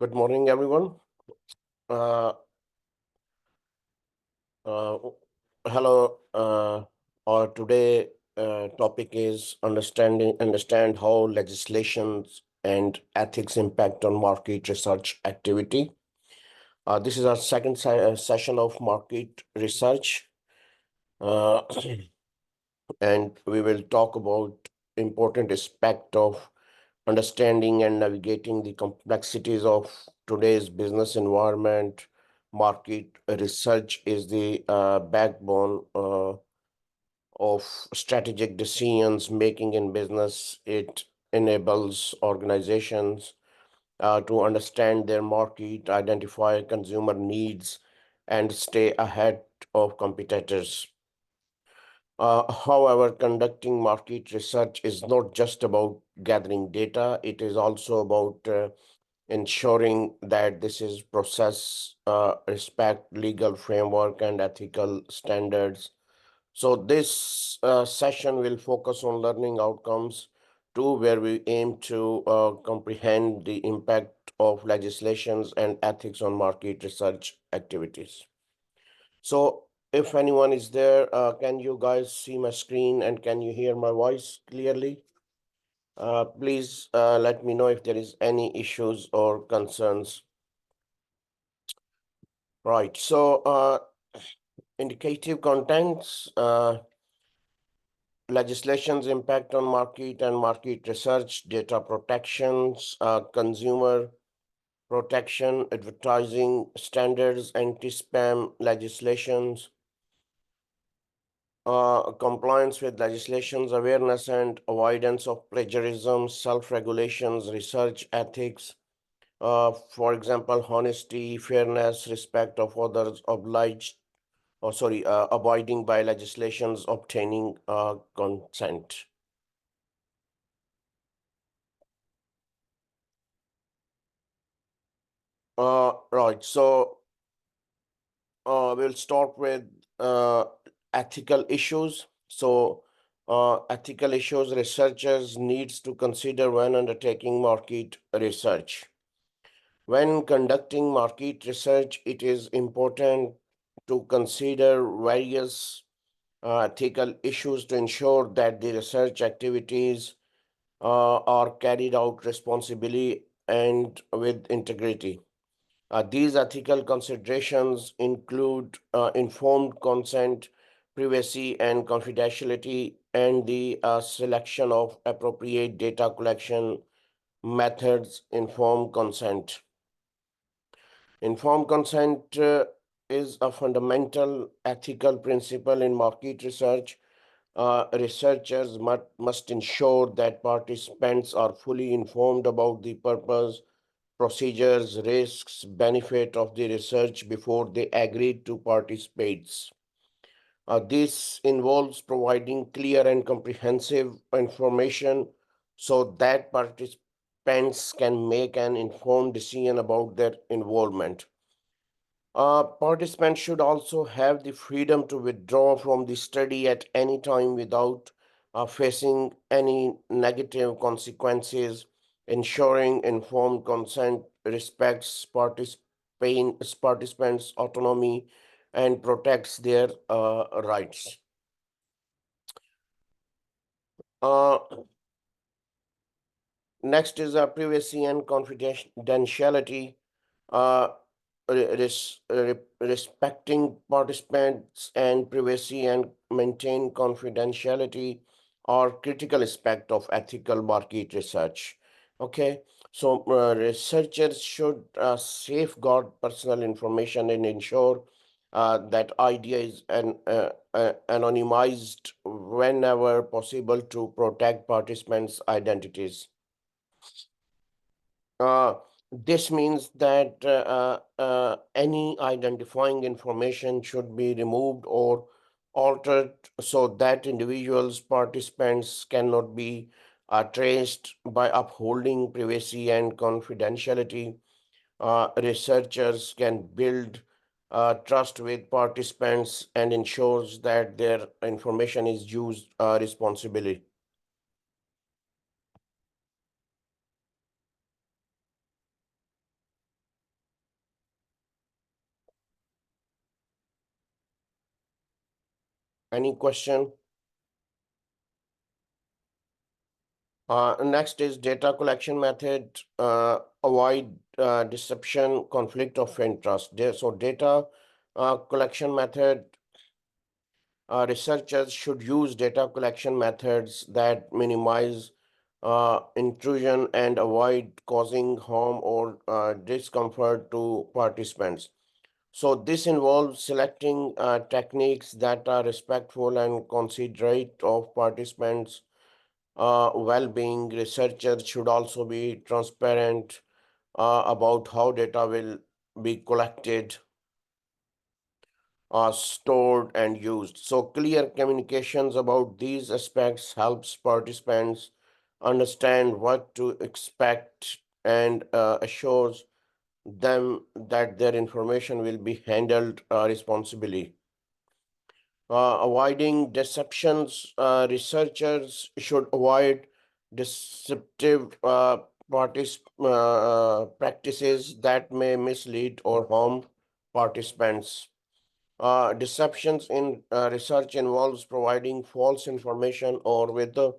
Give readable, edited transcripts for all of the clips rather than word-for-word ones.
Good morning, everyone. Uh, uh, Hello. Our today topic is understand how legislations and ethics impact on market research activity. This is our second session of market research, uh, and we will talk about important aspect of understanding and navigating the complexities of today's business environment. Market research is the backbone of strategic decisions making in business. It enables organizations to understand their market, identify consumer needs, and stay ahead of competitors. However, conducting market research is not just about gathering data, it is also about ensuring that this is process respect legal framework and ethical standards. So this session will focus on learning outcomes too, where we aim to comprehend the impact of legislations and ethics on market research activities. So if anyone is there, can you guys see my screen and can you hear my voice clearly? Please let me know if there is any issues or concerns. Right, so indicative contents, legislation's impact on market and market research, data protections, consumer protection, advertising standards, anti-spam legislations, compliance with legislations, awareness and avoidance of plagiarism, self-regulations, research ethics, for example, honesty, fairness, respect of others, abiding by legislations, obtaining consent. Right, so we'll start with ethical issues. So ethical issues researchers needs to consider when undertaking market research. When conducting market research, it is important to consider various ethical issues to ensure that the research activities are carried out responsibly and with integrity. These ethical considerations include informed consent, privacy and confidentiality, and the selection of appropriate data collection methods. Informed consent. Informed consent is a fundamental ethical principle in market research. Researchers must ensure that participants are fully informed about the purpose, procedures, risks, benefit of the research before they agree to participate. This involves providing clear and comprehensive information so that participants can make an informed decision about their involvement. Participants should also have the freedom to withdraw from the study at any time without facing any negative consequences. Ensuring informed consent respects participants' autonomy and protects their rights. Uh, Next is privacy and confidentiality. Uh, Respecting participants and privacy and maintain confidentiality are critical aspect of ethical market research. Okay, so researchers should safeguard personal information and ensure that idea is anonymized whenever possible to protect participants' identities. Uh, this means that any identifying information should be removed or altered so that individuals, participants cannot be traced. By upholding privacy and confidentiality. Researchers can build trust with participants and ensures that their information is used responsibly. Any question? Next is data collection method. Avoid deception, conflict of interest. So data collection method, researchers should use data collection methods that minimize intrusion and avoid causing harm or discomfort to participants. So this involves selecting techniques that are respectful and considerate of participants' well-being. Researchers should also be transparent about how data will be collected, stored, and used. So clear communications about these aspects helps participants understand what to expect and assures them that their information will be handled responsibly. Avoiding deceptions, researchers should avoid deceptive practices that may mislead or harm participants. Deceptions in research involves providing false information or whether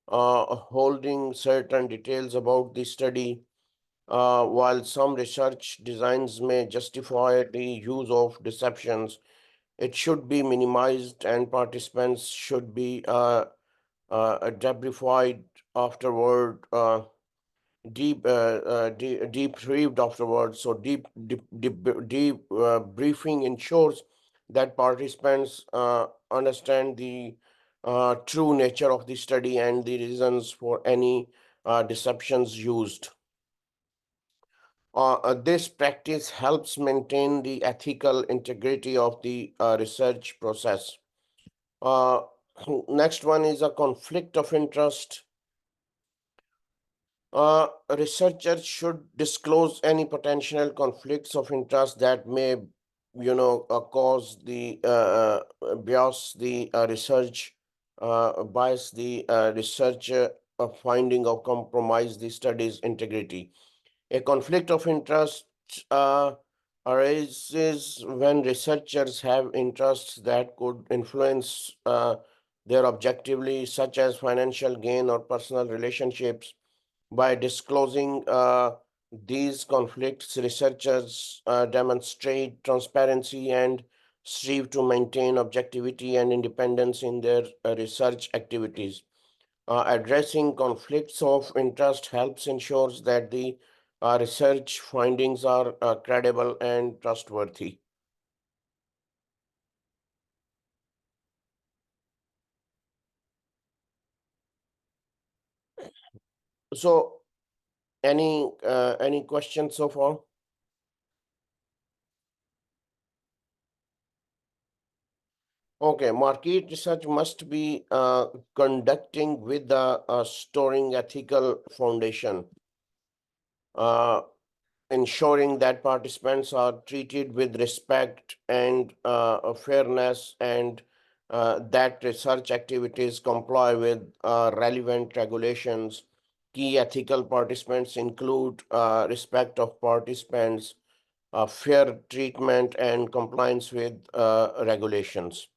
holding certain details about the study. While some research designs may justify the use of deceptions, it should be minimized and participants should be debriefed afterward, debriefed afterwards. So briefing ensures that participants understand the true nature of the study and the reasons for any deceptions used. This practice helps maintain the ethical integrity of the research process. Uh, Next one is a conflict of interest. Researchers should disclose any potential conflicts of interest that may, cause the bias the research finding or compromise the study's integrity. A conflict of interest uh, arises when researchers have interests that could influence their objectively, such as financial gain or personal relationships. By disclosing these conflicts, researchers demonstrate transparency and strive to maintain objectivity and independence in their research activities. Addressing conflicts of interest helps ensures that the research findings are credible and trustworthy. So, any questions so far? Okay, market research must be conducting with the storing ethical foundation, uh, ensuring that participants are treated with respect and fairness, and that research activities comply with relevant regulations. Key ethical participants include respect of participants, fair treatment, and compliance with regulations.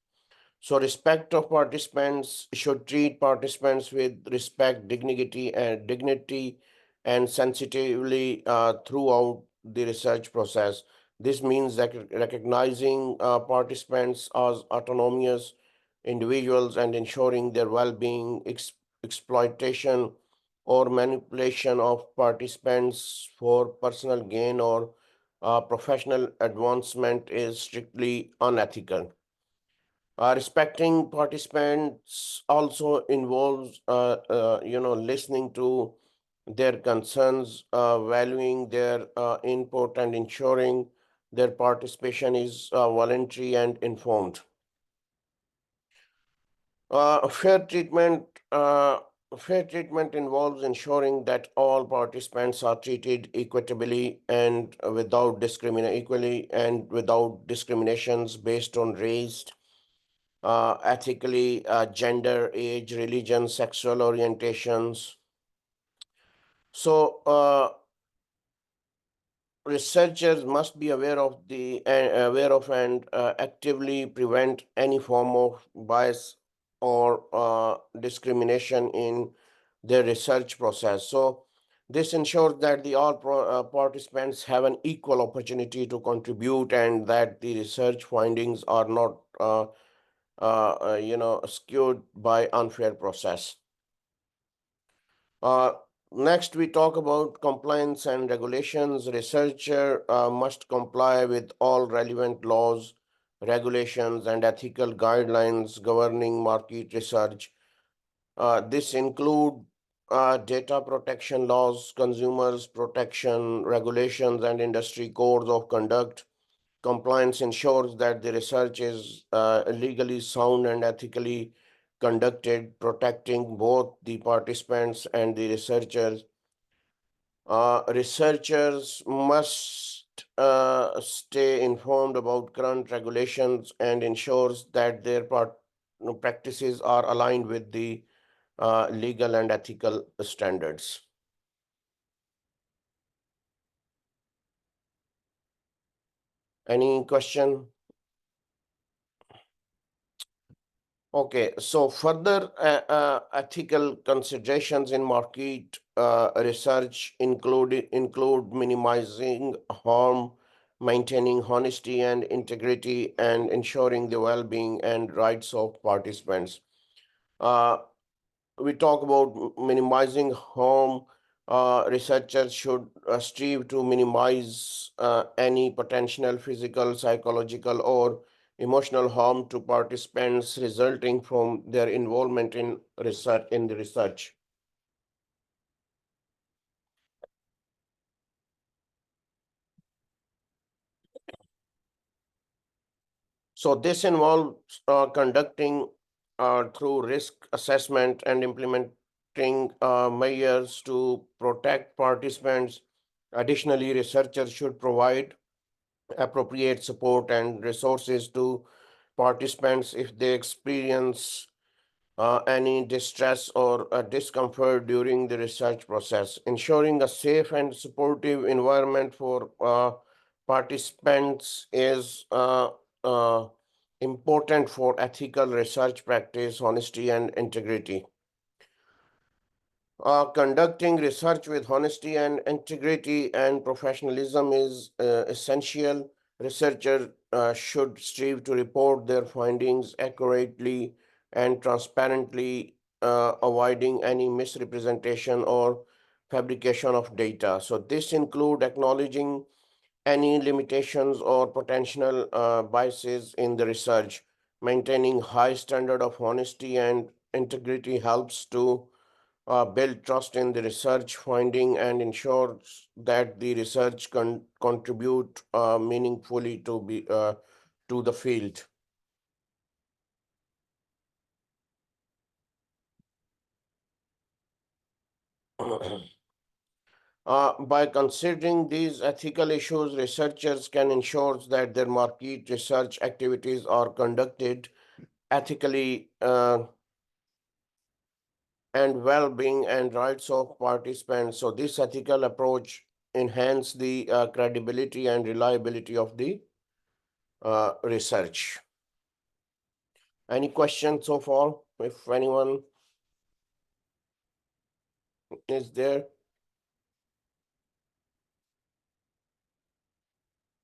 So respect of participants should treat participants with respect, dignity and sensitively throughout the research process. This means that recognizing participants as autonomous individuals and ensuring their well-being. Exploitation or manipulation of participants for personal gain or professional advancement is strictly unethical. Respecting participants also involves, listening to their concerns, valuing their input, and ensuring their participation is voluntary and informed. Uh, fair treatment. Uh, Fair treatment involves ensuring that all participants are treated equitably and equally and without discriminations based on race, ethically, gender, age, religion, sexual orientations. So, researchers must be aware of and actively prevent any form of bias or discrimination in their research process. So this ensures that the participants have an equal opportunity to contribute and that the research findings are not skewed by unfair process. Uh, Next, we talk about compliance and regulations. Researcher must comply with all relevant laws, regulations, and ethical guidelines governing market research. This include data protection laws, consumers protection regulations, and industry codes of conduct. Compliance ensures that the research is legally sound and ethically conducted, protecting both the participants and the researchers. Researchers must stay informed about current regulations and ensures that their practices are aligned with the legal and ethical standards. Any question? Okay, so further ethical considerations in market research include minimizing harm, maintaining honesty and integrity, and ensuring the well-being and rights of participants. Uh, we talk about minimizing harm. Researchers should strive to minimize any potential physical, psychological, or emotional harm to participants resulting from their involvement in research in the research. So this involves conducting through risk assessment and implementing measures to protect participants. Additionally, researchers should provide appropriate support and resources to participants if they experience any distress or discomfort during the research process. Ensuring a safe and supportive environment for participants is important for ethical research practice, honesty, and integrity. Conducting research with honesty and integrity and professionalism is essential. Researchers should strive to report their findings accurately and transparently, avoiding any misrepresentation or fabrication of data. So this include acknowledging any limitations or potential biases in the research. Maintaining high standard of honesty and integrity helps to build trust in the research finding and ensures that the research contribute meaningfully to the field. By considering these ethical issues, researchers can ensure that their market research activities are conducted ethically and well-being and rights of participants. So this ethical approach enhance the credibility and reliability of the research. Any questions so far? If anyone is there?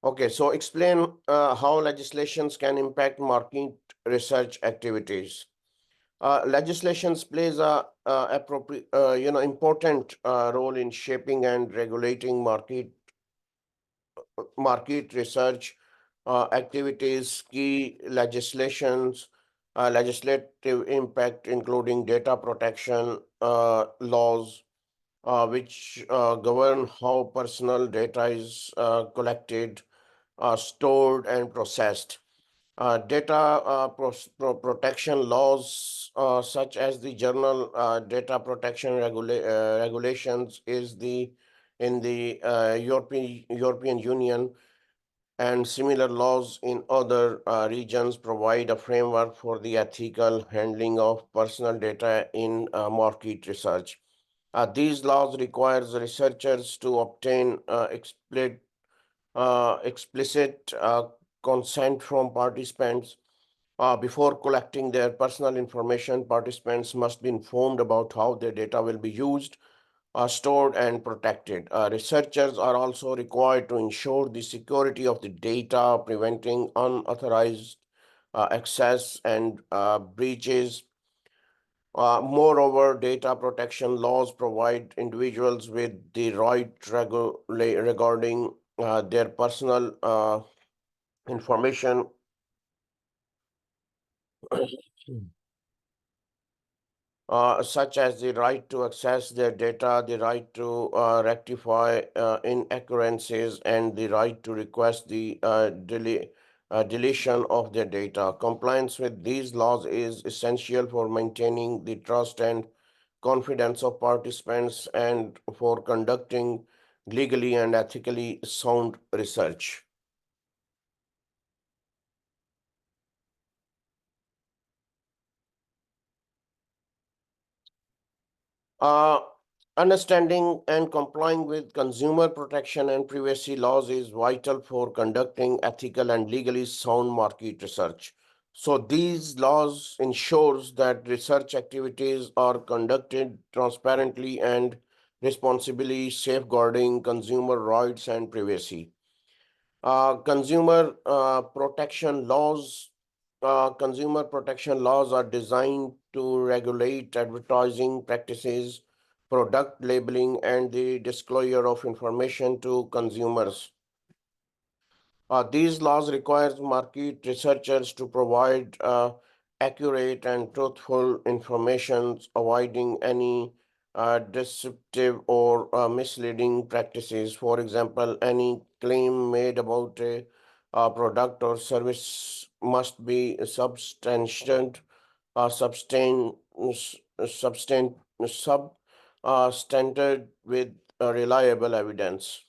Okay, so explain how legislations can impact market research activities. Legislations plays a appropriate, important role in shaping and regulating market research activities. Key legislative impact, including data protection laws, which govern how personal data is collected, stored, and processed. Data protection laws, such as the Journal Data Protection Regulations, is the in the European Union, and similar laws in other regions provide a framework for the ethical handling of personal data in market research. These laws requires researchers to obtain explicit consent from participants. Before collecting their personal information, participants must be informed about how their data will be used, stored, and protected. Researchers are also required to ensure the security of the data, preventing unauthorized access and breaches. Moreover, data protection laws provide individuals with the right regarding their personal information such as the right to access their data, the right to rectify inaccuracies, and the right to request the deletion of their data. Compliance with these laws is essential for maintaining the trust and confidence of participants and for conducting legally and ethically sound research. Uh, Understanding and complying with consumer protection and privacy laws is vital for conducting ethical and legally sound market research. So these laws ensures that research activities are conducted transparently and responsibly, safeguarding consumer rights and privacy. Consumer protection laws are designed to regulate advertising practices, product labeling, and the disclosure of information to consumers. These laws require market researchers to provide accurate and truthful information, avoiding any deceptive or misleading practices. For example, any claim made about a product or service must be substantiated, substain, substan, standard with reliable evidence.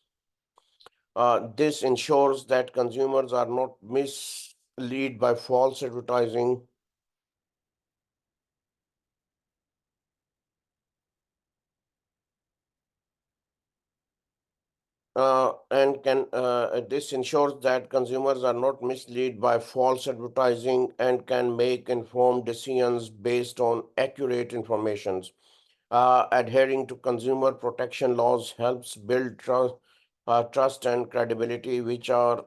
This ensures that consumers are not misled by false advertising and can this ensures that consumers are not misled by false advertising and can make informed decisions based on accurate information. Adhering to consumer protection laws helps build trust and credibility, which are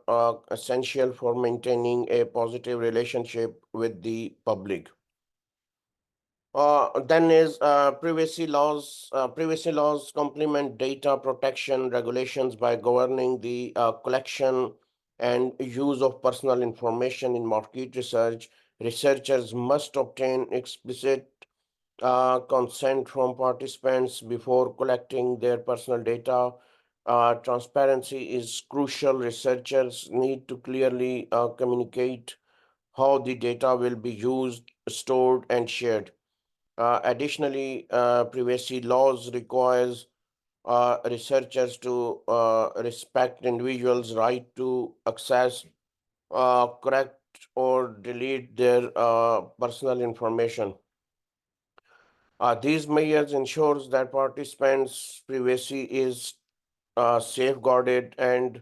essential for maintaining a positive relationship with the public. Then is privacy laws. Privacy laws complement data protection regulations by governing the collection and use of personal information in market research. Researchers must obtain explicit consent from participants before collecting their personal data. Transparency is crucial. Researchers need to clearly communicate how the data will be used, stored, and shared. Additionally, privacy laws requires researchers to respect individuals' right to access, correct, or delete their personal information. These measures ensures that participants' privacy is safeguarded and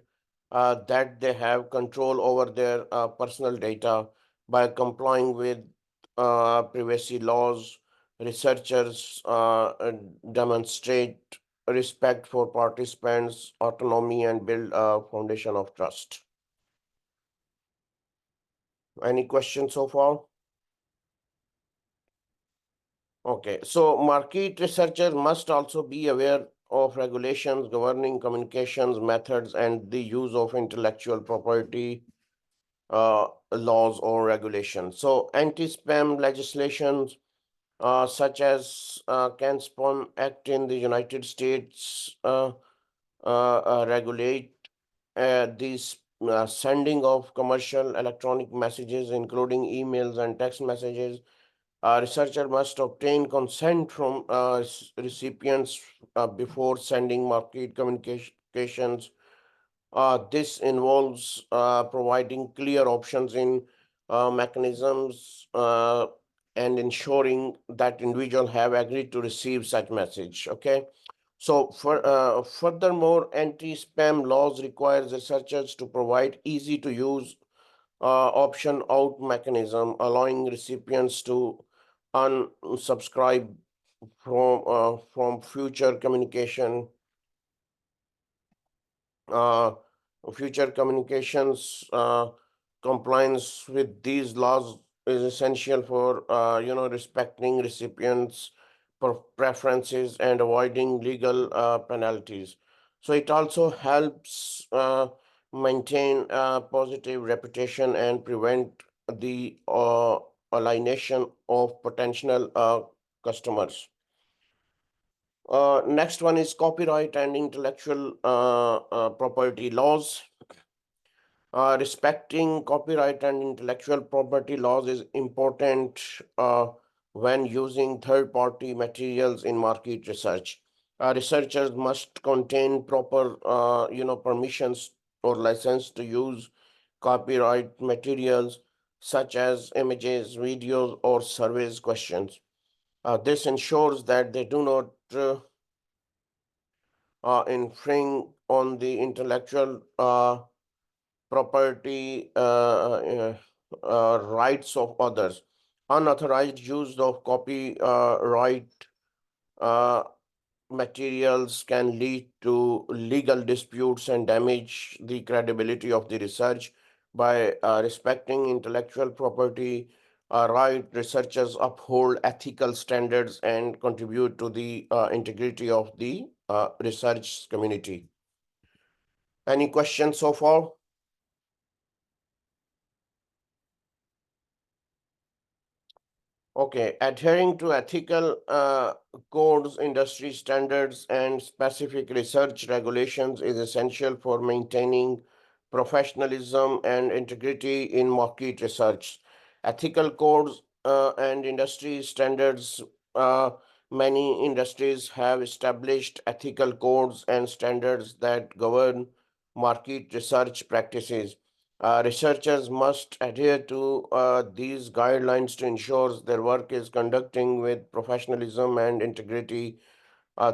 that they have control over their personal data by complying with privacy laws. Researchers demonstrate respect for participants' autonomy and build a foundation of trust. Any questions so far? Okay, so market researchers must also be aware of regulations governing communications methods and the use of intellectual property laws or regulations. So anti-spam legislations such as Can-Spam Act in the United States regulate these sending of commercial electronic messages, including emails and text messages. A researcher must obtain consent from recipients before sending market communications. This involves providing clear options in mechanisms and ensuring that individuals have agreed to receive such message. Okay. So furthermore, anti-spam laws requires researchers to provide easy to use option out mechanism, allowing recipients to unsubscribe from future communication uh, future communications. Compliance with these laws is essential for respecting recipients' preferences and avoiding legal penalties. So it also helps maintain a positive reputation and prevent the alienation of potential customers. Next one is copyright and intellectual property laws. Respecting copyright and intellectual property laws is important when using third-party materials in market research. Researchers must contain proper, permissions or license to use copyright materials such as images, videos, or surveys questions. This ensures that they do not infringe on the intellectual property rights of others. Unauthorized use of copyright uh, materials can lead to legal disputes and damage the credibility of the research. By respecting intellectual property right, researchers uphold ethical standards and contribute to the integrity of the research community. Any questions so far? Okay, adhering to ethical codes, industry standards, and specific research regulations is essential for maintaining professionalism and integrity in market research. Ethical codes and industry standards, uh, many industries have established ethical codes and standards that govern market research practices. Researchers must adhere to these guidelines to ensure their work is conducting with professionalism and integrity.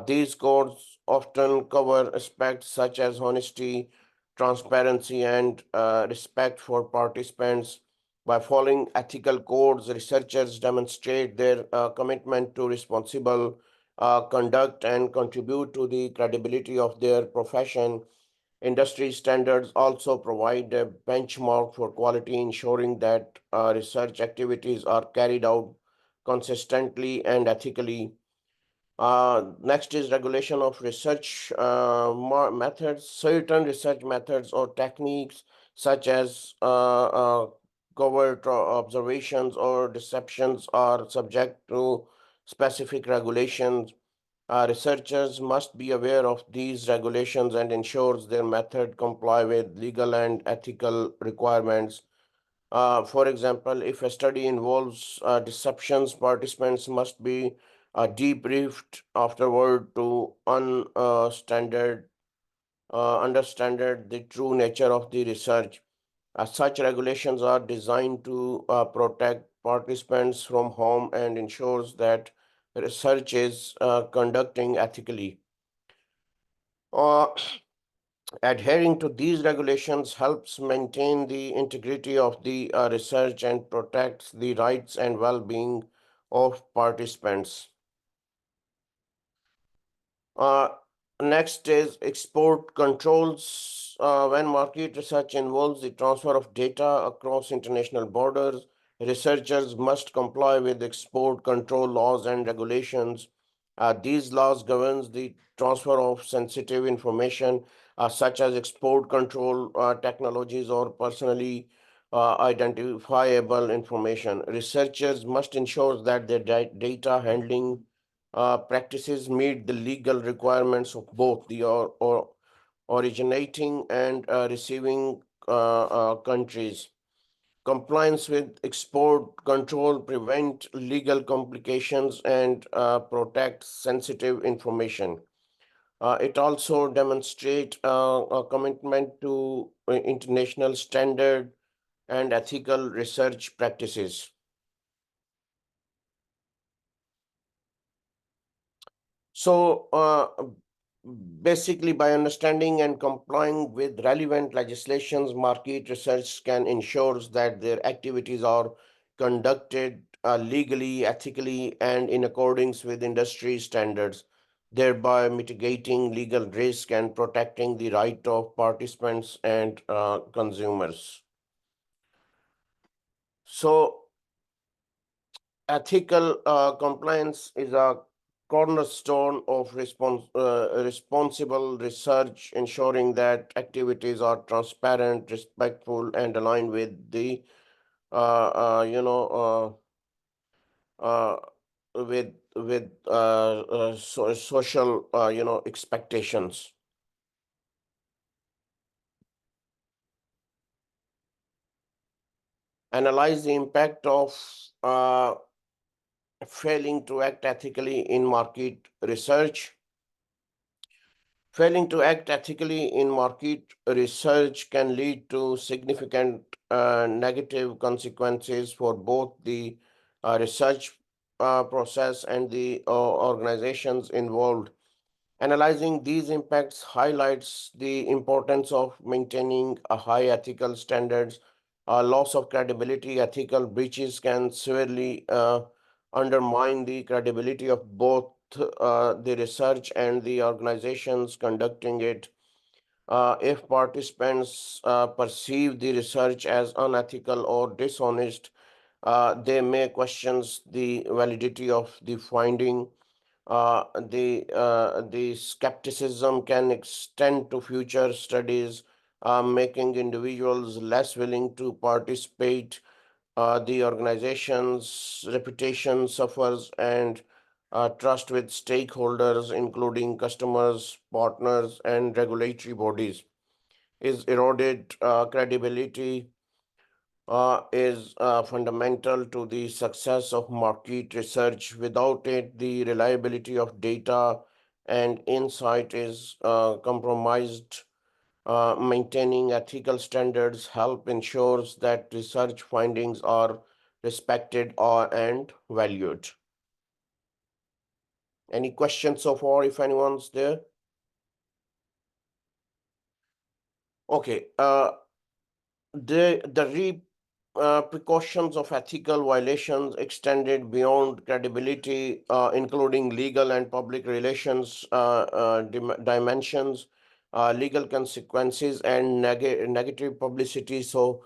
These codes often cover aspects such as honesty, transparency, and respect for participants. By following ethical codes, researchers demonstrate their commitment to responsible conduct and contribute to the credibility of their profession. Industry standards also provide a benchmark for quality, ensuring that research activities are carried out consistently and ethically. Next is regulation of research methods. Certain research methods or techniques, such as covert observations or deceptions, are subject to specific regulations. Researchers must be aware of these regulations and ensures their method comply with legal and ethical requirements. For example, if a study involves deceptions, participants must be debriefed afterward to understand the true nature of the research. Such regulations are designed to protect participants from harm and ensures that research is conducting ethically. Uh, Adhering to these regulations helps maintain the integrity of the research and protects the rights and well-being of participants. Uh, Next is export controls. When market research involves the transfer of data across international borders, researchers must comply with export control laws and regulations. These laws governs the transfer of sensitive information, such as export control technologies or personally identifiable information. Researchers must ensure that their data handling practices meet the legal requirements of both the or originating and receiving countries. Compliance with export control prevent legal complications and protect sensitive information. It also demonstrates a commitment to international standard and ethical research practices. So, basically, by understanding and complying with relevant legislations, market research can ensure that their activities are conducted legally, ethically, and in accordance with industry standards, thereby mitigating legal risk and protecting the right of participants and consumers. So, ethical compliance is a cornerstone of responsible research, ensuring that activities are transparent, respectful, and aligned with the uh, social expectations. Analyze the impact of failing to act ethically in market research. Failing to act ethically in market research can lead to significant negative consequences for both the research process and the organizations involved. Analyzing these impacts highlights the importance of maintaining a high ethical standards. Loss of credibility, ethical breaches can severely undermine the credibility of both the research and the organizations conducting it. If participants perceive the research as unethical or dishonest, they may question the validity of the finding. The skepticism can extend to future studies, making individuals less willing to participate. The organization's reputation suffers, and trust with stakeholders, including customers, partners, and regulatory bodies, is eroded. Credibility is fundamental to the success of market research. Without it, the reliability of data and insight is compromised. Maintaining ethical standards help ensures that research findings are respected and valued. Any questions so far, if anyone's there? Okay. The precautions of ethical violations extended beyond credibility, including legal and public relations dimensions, legal consequences, and negative publicity. So,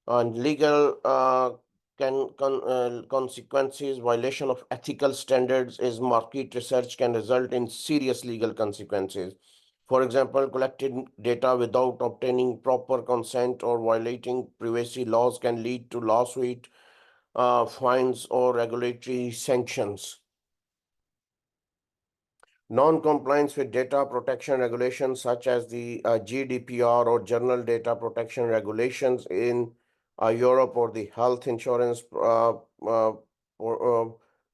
legal consequences, violation of ethical standards is market research can result in serious legal consequences. For example, collecting data without obtaining proper consent or violating privacy laws can lead to lawsuit, fines, or regulatory sanctions. Non-compliance with data protection regulations such as the GDPR or General Data Protection Regulations in Europe, or the Health Insurance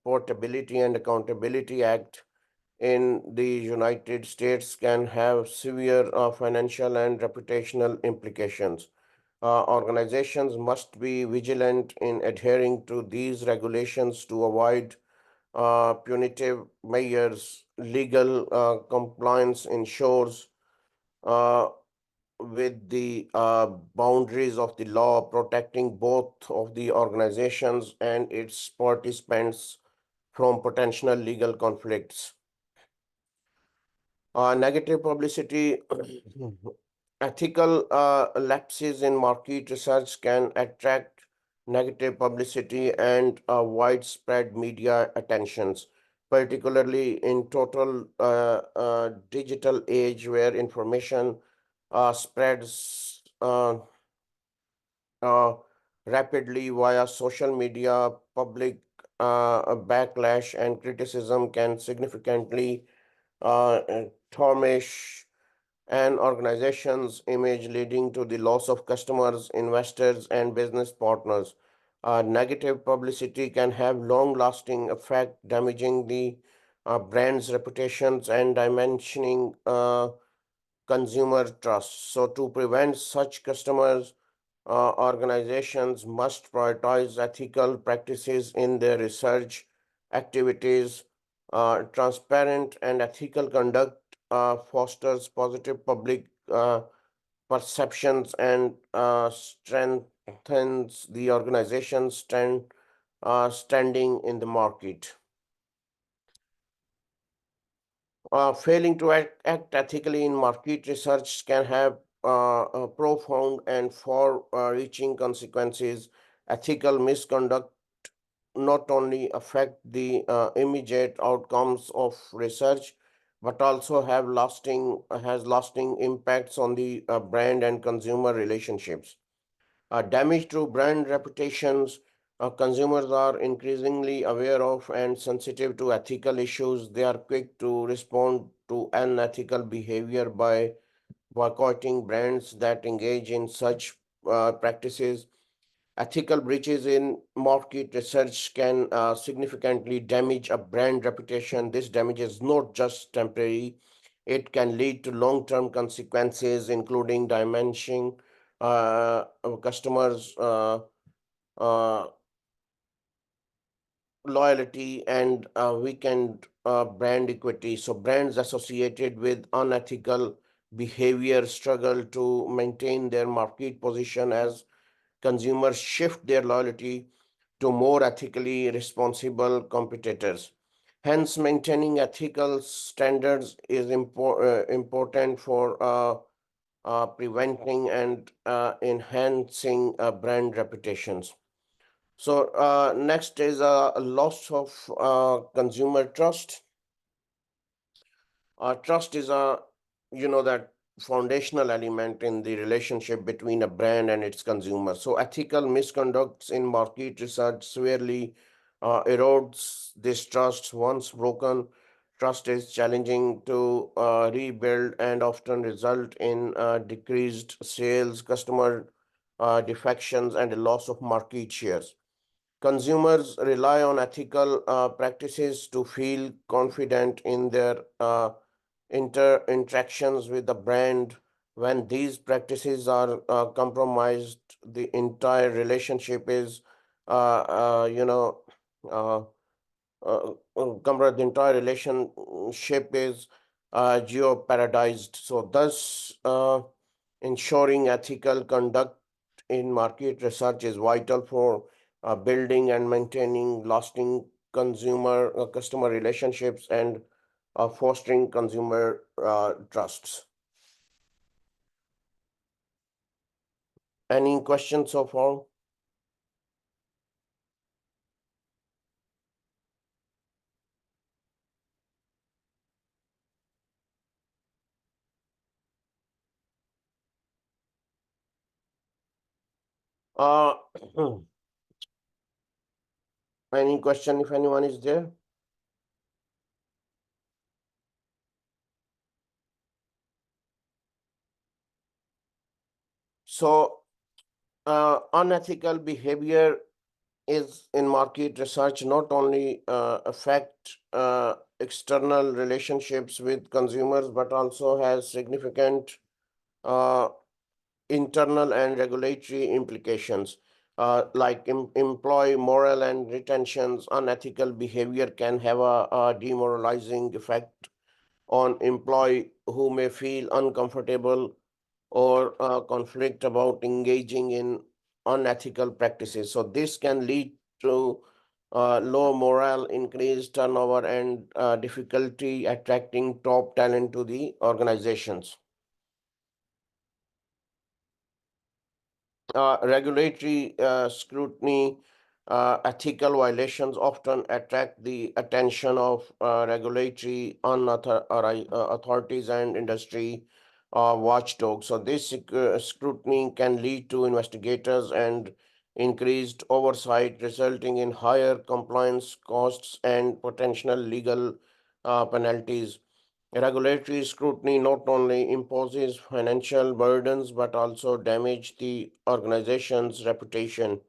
Portability and Accountability Act in the United States, can have severe financial and reputational implications. Organizations must be vigilant in adhering to these regulations to avoid punitive measures. Legal compliance ensures uh, with the boundaries of the law, protecting both of the organizations and its participants from potential legal conflicts. Negative publicity, ethical lapses in market research can attract negative publicity and widespread media attentions, particularly in total digital age where information spreads uh, rapidly via social media. Public backlash and criticism can significantly tarnish an organization's image, leading to the loss of customers, investors, and business partners. Negative publicity can have long-lasting effect, damaging the brand's reputations and diminishing consumer trust. So, to prevent such customers, organizations must prioritize ethical practices in their research activities. Transparent and ethical conduct fosters positive public perceptions and strengthens the organization's standing in the market. Failing to act ethically in market research can have profound and far-reaching consequences. Ethical misconduct not only affect the immediate outcomes of research, but also has lasting impacts on the brand and consumer relationships. Damage to brand reputations. Consumers are increasingly aware of and sensitive to ethical issues. They are quick to respond to unethical behavior by boycotting brands that engage in such practices. Ethical breaches in market research can significantly damage a brand reputation. This damage is not just temporary, it can lead to long term consequences, including diminishing customers' uh, loyalty and weakened brand equity. So, brands associated with unethical behavior struggle to maintain their market position as consumers shift their loyalty to more ethically responsible competitors. Hence, maintaining ethical standards is important for preventing and enhancing brand reputations. So, next is a loss of consumer trust. Trust is that foundational element in the relationship between a brand and its consumer. So ethical misconducts in market research severely erodes this trust. Once broken, trust is challenging to rebuild and often result in decreased sales, customer defections, and a loss of market shares. Consumers rely on ethical practices to feel confident in their interactions with the brand. When these practices are compromised, the entire relationship is, you know, uh, the entire relationship is geoparadised. So, thus, ensuring ethical conduct in market research is vital for building and maintaining lasting customer relationships and fostering consumer trusts. Any questions so far? Uh, any question if anyone is there? So, unethical behavior is in market research not only affect external relationships with consumers, but also has significant uh, internal and regulatory implications. Like employee morale and retentions. Unethical behavior can have a demoralizing effect on employee who may feel uncomfortable or conflict about engaging in unethical practices. So this can lead to low morale, increased turnover, and difficulty attracting top talent to the organizations. Regulatory scrutiny. Ethical violations often attract the attention of regulatory authorities and industry watchdogs. So this scrutiny can lead to investigators and increased oversight, resulting in higher compliance costs and potential legal penalties. Regulatory scrutiny not only imposes financial burdens but also damage the organization's reputation.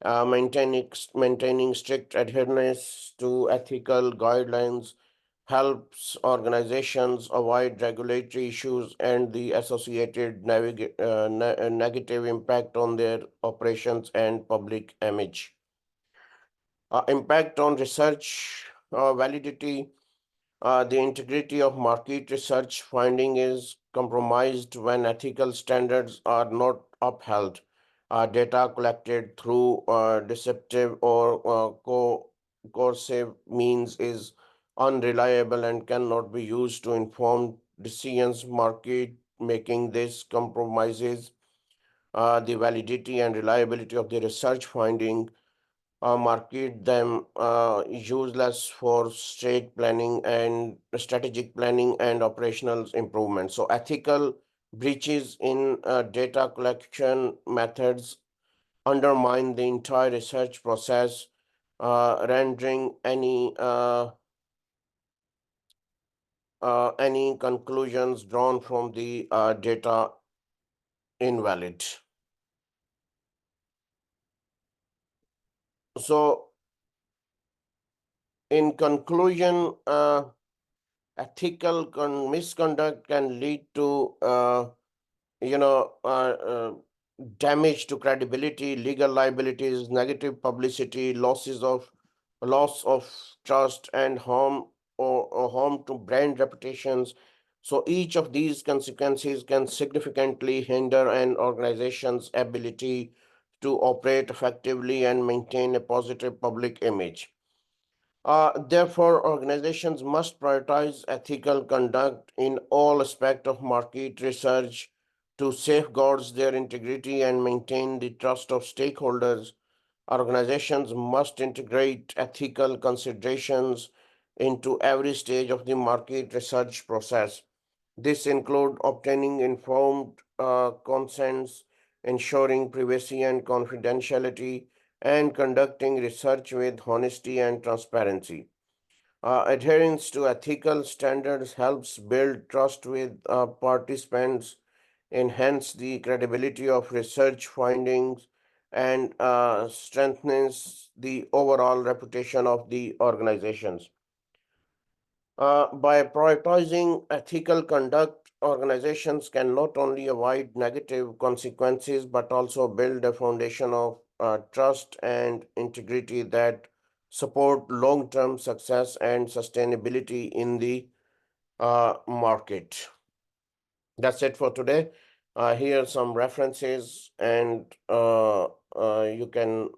Maintaining strict adherence to ethical guidelines helps organizations avoid regulatory issues and the associated negative impact on their operations and public image. Impact on research validity. The integrity of market research finding is compromised when ethical standards are not upheld. Data collected through deceptive or coercive means is unreliable and cannot be used to inform decisions. Market making this compromises the validity and reliability of the research finding, market them useless for state planning and strategic planning and operational improvement. So ethical breaches in data collection methods undermine the entire research process, rendering any conclusions drawn from the data invalid. So in conclusion, ethical misconduct can lead to you know damage to credibility, legal liabilities, negative publicity, loss of trust, and harm to brand reputations. So each of these consequences can significantly hinder an organization's ability to operate effectively and maintain a positive public image. Therefore, organizations must prioritize ethical conduct in all aspects of market research to safeguard their integrity and maintain the trust of stakeholders. Organizations must integrate ethical considerations into every stage of the market research process. This includes obtaining informed consents, ensuring privacy and confidentiality, and conducting research with honesty and transparency. Adherence to ethical standards helps build trust with participants, enhance the credibility of research findings, and strengthens the overall reputation of the organizations. By prioritizing ethical conduct, organizations can not only avoid negative consequences but also build a foundation of trust and integrity that support long-term success and sustainability in the market. That's it for today. Here are some references, and you can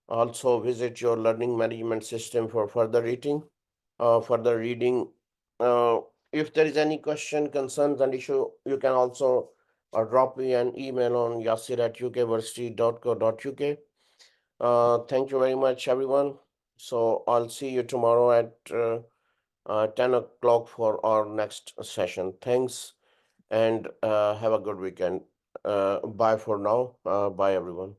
also visit your learning management system for further reading. Uh, if there is any question, concerns, and issue, you can also drop me an email on yasir@ukversity.co.uk. Thank you very much, everyone. So I'll see you tomorrow at 10 o'clock for our next session. Thanks, and have a good weekend. Bye for now. Bye, everyone.